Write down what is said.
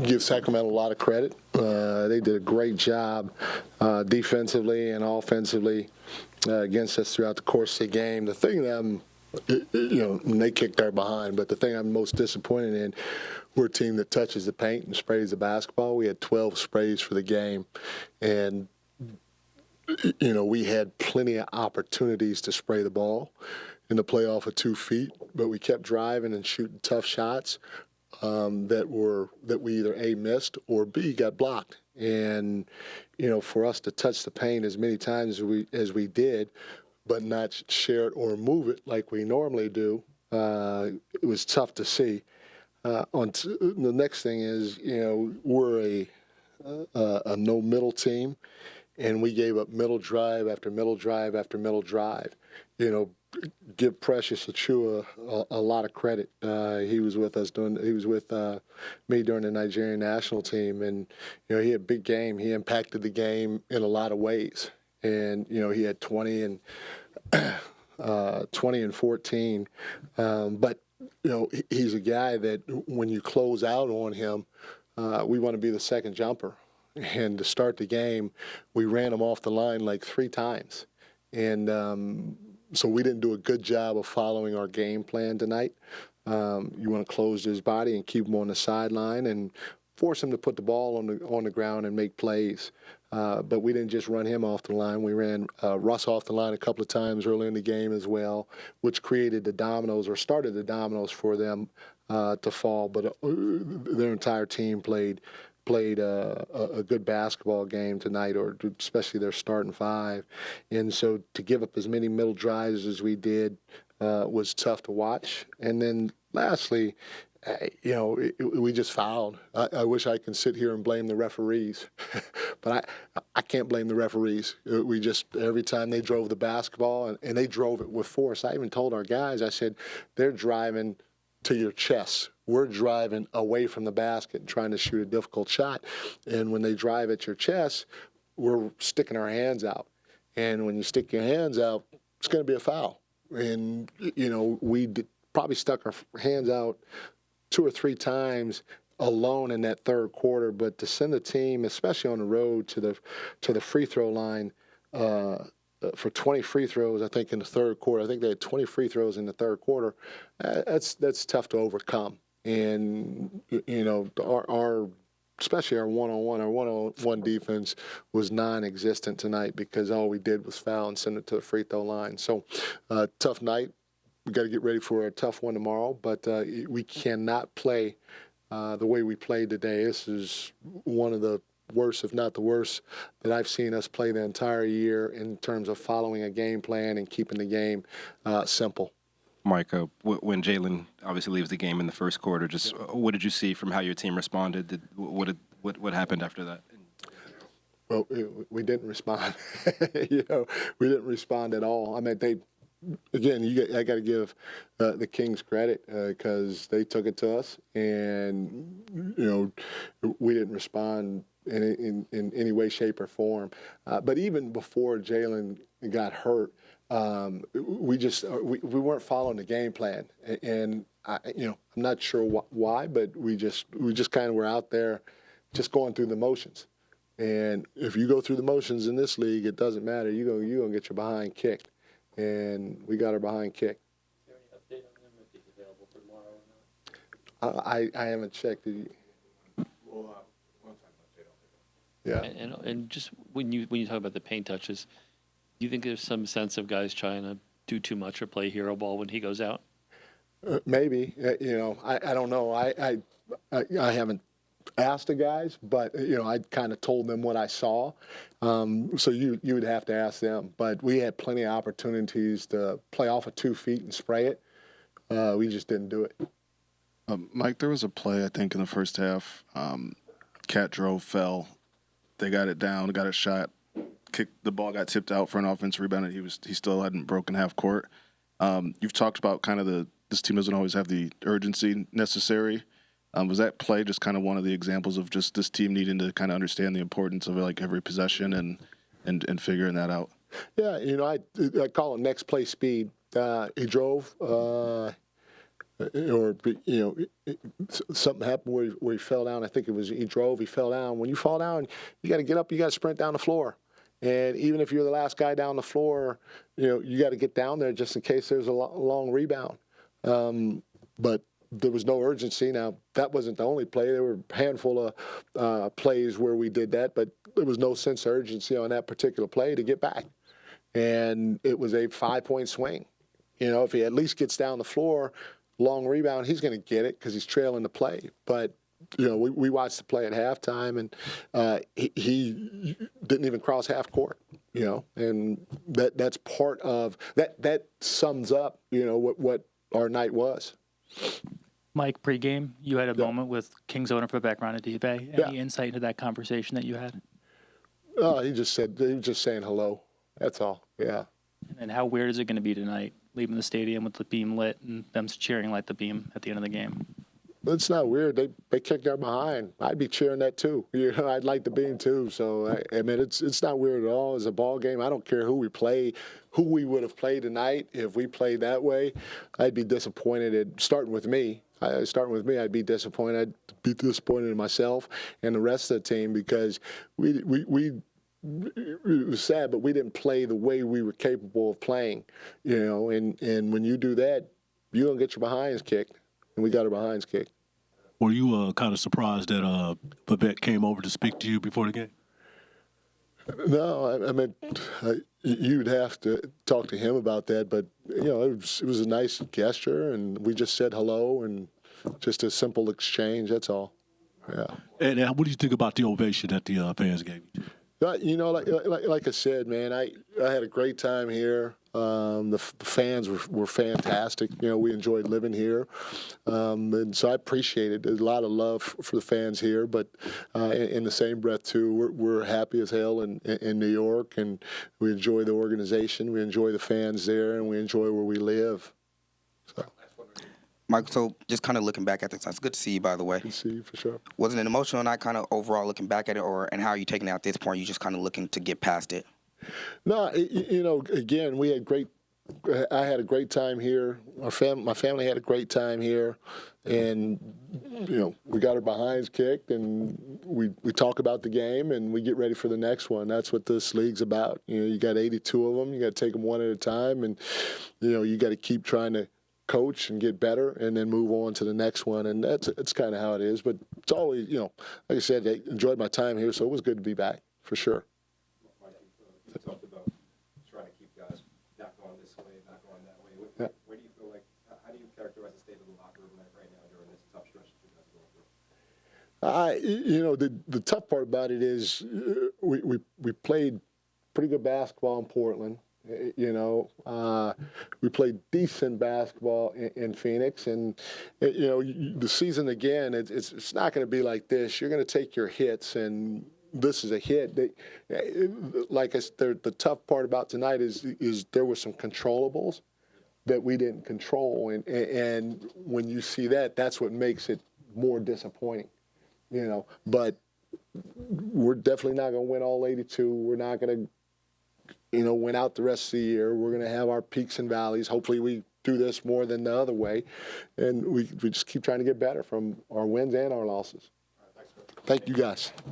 give Sacramento a lot of credit. They did a great job defensively and offensively against us throughout the course of the game. The thing that they kicked our behind, but the thing I'm most disappointed in, we're a team that touches the paint and sprays the basketball. We had 12 sprays for the game, and we had plenty of opportunities to spray the ball in the playoff at 2 feet, but we kept driving and shooting tough shots that we either A, missed, or B, got blocked. And for us to touch the paint as many times as we did, but not share it or move it like we normally do, it was tough to see. The next thing is, we're a no middle team, and we gave up middle drive after middle drive after middle drive. Give Precious Achua a lot of credit. He was with us he was with me during the Nigerian national team, and he had a big game. He impacted the game in a lot of ways, and he had 20 and 14. But he's a guy that when you close out on him, we want to be the second jumper. And to start the game, we ran him off the line like 3 times, and so we didn't do a good job of following our game plan tonight. You want to close his body and keep him on the sideline and force him to put the ball on the ground and make plays. But we didn't just run him off the line. We ran Russ off the line a couple of times early in the game as well, which created the dominoes or started the dominoes for them to fall. But their entire team played a good basketball game tonight, or especially their starting 5. And so to give up as many middle drives as we did was tough to watch. And then lastly, we just fouled. I wish I could sit here and blame the referees, but I can't blame the referees. We just, every time they drove the basketball, and they drove it with force. I even told our guys, I said, they're driving to your chest. We're driving away from the basket and trying to shoot a difficult shot. And when they drive at your chest, we're sticking our hands out. And when you stick your hands out, it's going to be a foul. And, we probably stuck our hands out 2 or 3 times alone in that third quarter. But to send the team, especially on the road, to the free throw line for 20 free throws, I think, in the third quarter. I think they had 20 free throws in the third quarter. That's tough to overcome. And, our especially our one-on-one defense was non-existent tonight because all we did was foul and send it to the free throw line. So, tough night. We got to get ready for a tough one tomorrow, but we cannot play the way we played today. This is one of the worst, if not the worst, that I've seen us play the entire year in terms of following a game plan and keeping the game simple. Mike, when Jalen obviously leaves the game in the first quarter, just what did you see from how your team responded? What happened after that? Well, we didn't respond. We didn't respond at all. I mean, I got to give the Kings credit because they took it to us, and we didn't respond in any way, shape, or form. But even before Jalen got hurt, we weren't following the game plan, and I'm not sure why, but we just kind of were out there, just going through the motions. And if you go through the motions in this league, it doesn't matter. You're gonna get your behind kicked, and we got our behind kicked. Is there any update on him if he's available for tomorrow or I not? haven't checked it. Yeah. And just when you talk about the paint touches, do you think there's some sense of guys trying to do too much or play hero ball when he goes out? Maybe. I don't know. I haven't asked the guys, but I kind of told them what I saw. So you would have to ask them. But we had plenty of opportunities to play off of 2 feet and spray it. We just didn't do it. Mike, there was a play, I think, in the first half. Cat drove, fell. They got it down, got a shot. The ball got tipped out for an offensive rebound, and he still hadn't broken half court. You've talked about kind of this team doesn't always have the urgency necessary. Was that play just kind of one of the examples of just this team needing to kind of understand the importance of like every possession and figuring that out? Yeah, I call it next play speed. He drove, or something happened where he fell down. I think it was he drove. He fell down. When you fall down, you got to get up. You got to sprint down the floor. And even if you're the last guy down the floor, you got to get down there just in case there's a long rebound. But there was no urgency. Now, that wasn't the only play. There were a handful of plays where we did that, but there was no sense of urgency on that particular play to get back. And it was a 5-point swing. If he at least gets down the floor, long rebound, he's going to get it because he's trailing the play. But, we watched the play at halftime, and he didn't even cross half court, and that's part of that sums up, what our night was. Mike, pregame, you had a moment with Kings owner for background at Dibe. Any Yeah. insight into that conversation that you had? He was just saying hello. That's all. Yeah. And how weird is it going to be tonight, leaving the stadium with the beam lit and them cheering light the beam at the end of the game? It's not weird. They kicked our behind. I'd be cheering that too. I'd like the beam too. So I mean, it's not weird at all. It's a ball game. I don't care who we play, who we would have played tonight. If we played that way, I'd be disappointed. Starting with me, I'd be disappointed. I'd be disappointed in myself and the rest of the team because we it was sad, but we didn't play the way we were capable of playing. And when you do that, you're gonna get your behinds kicked. And we got our behinds kicked. Were you kind of surprised that Babette came over to speak to you before the game? No, I mean, you'd have to talk to him about that. But, it was a nice gesture, and we just said hello and just a simple exchange. That's all. Yeah. And what do you think about the ovation that the fans gave you? Like I said, man, I had a great time here. The fans were fantastic. We enjoyed living here, and so I appreciate it. There's a lot of love for the fans here, but in the same breath too, we're happy as hell in New York, and we enjoy the organization, we enjoy the fans there, and we enjoy where we live. So. Mike, so just kind of looking back at this, it's good to see you, by the way. Good to see you for sure. Was it an emotional night, kind of overall looking back at it, and how are you taking it at this point? You just kind of looking to get past it? No, again, we had I had a great time here. My family had a great time here, and we got our behinds kicked, and we talk about the game, and we get ready for the next one. That's what this league's about. You got 82 of them. You got to take them one at a time, and you got to keep trying to coach and get better, and then move on to the next one. And that's kind of how it is. But it's always, like I said, I enjoyed my time here, so it was good to be back for sure. You talked about trying to keep guys back on this way, back on that way. Where do you feel like, how do you characterize the state of the locker room right now during this tough stretch that you guys are going through? The tough part about it is we played pretty good basketball in Portland. We played decent basketball in Phoenix, and the season again, it's not going to be like this. You're going to take your hits, and this is a hit. Like I said, the tough part about tonight is there were some controllables that we didn't control, and when you see that, that's what makes it more disappointing. But we're definitely not going to win all 82. We're not going to win out the rest of the year. We're going to have our peaks and valleys. Hopefully we do this more than the other way, and we just keep trying to get better from our wins and our losses. Thank you, guys.